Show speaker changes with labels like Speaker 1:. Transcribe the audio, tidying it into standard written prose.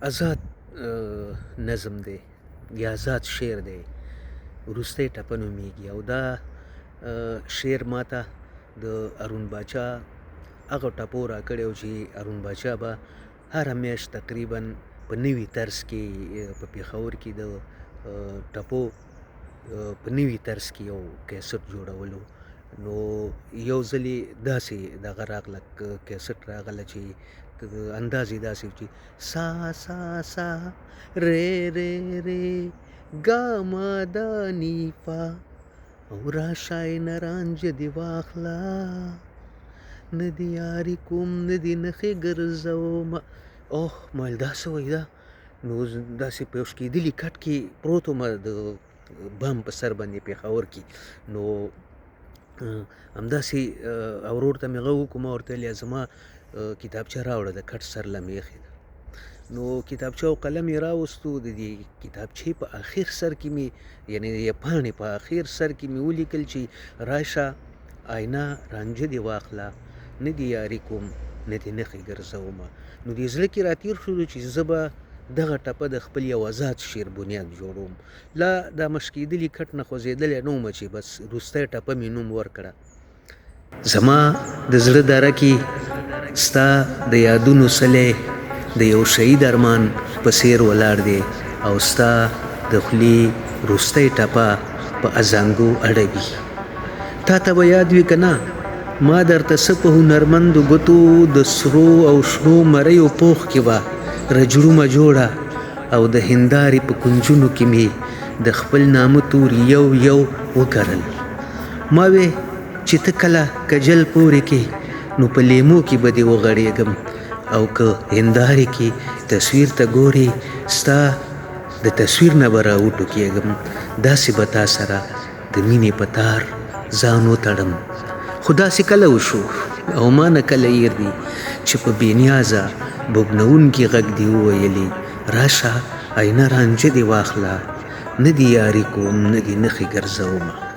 Speaker 1: آزاد نظم دی یا آزاد شعر دی، وروستی ټپه نومیږي. او دا شعر ماته د هارون باچا هغه ټپو راکړی و چې هارون باچا به هره میاشت تقریبا په نوي طرز کې په پېښور کې د ټپو په نوي طرز کې یو کیسټ جوړولو. نو یو ځل یې داسې دغه راغله، کیسټ راغله چې انداز یې داسې و چې سا سا سا رے رے رے گا ما دا نی فا او راشای نرانج دی واخلا ندی یاری کوم ندی نخې ګرځومه. اوه ما ویل دا څه وایي دا؟ نو داسې په یو شکېدلي کټ کې پروت وم د بم په سر باندې پېښور کې. نو همداسې ورور ته مې غږ وکړو، ما ورته ویل زما کتابچه راوړه، د کټ سر له مې ایښې ده. نو کتابچه او قلم یې راوستو، د دې کتابچې په اخر سر کې مې یعنې د پاڼې په اخر سر کې مې ولیکل چې راشه آینه رانجه دې واخله نه دې یاري کوم نه دې نښې ګرځومه. نو دې زړه کې راتېر شو چې زه به دغه ټپه د خپل یو آزاد شعر بنیاد جوړوم. لا دا مشکېدلي کټ نه خوځېدلی نه ومه چې بس وروستی ټپه مې نوم ورکړه. زما د زړه دره کې ستا د یادونو سلی د یو شهید ارمان په څېر ولاړ دی، او ستا د خولې وروستی ټپه په ازانګو اړوي. تا ته به یاد وي که نه ما درته څه په هنرمندو ګوتو د سرو او شنو مریو پوښ کې به رجړومه جوړه، او د هندارې په کنجونو کې مې د خپل نامه توري یو یو وکرل. ما وې چې ته کله کجل پورې کې نو په لیمو کې به دې وغړېږم، او که هندارې کې تصویر ته ګورې ستا د تصویر نه به راوټوکېږم. داسې به تا سره د مینې په تار ځان وتړم. خو داسې کله وشو او ما نه کله هېر دي چې په بېنیازه بوږنوونکي غږ دې وویلې راشه آینه رانجه دې واخله نه دې یاري کوم نه دې نښې ګرځومه.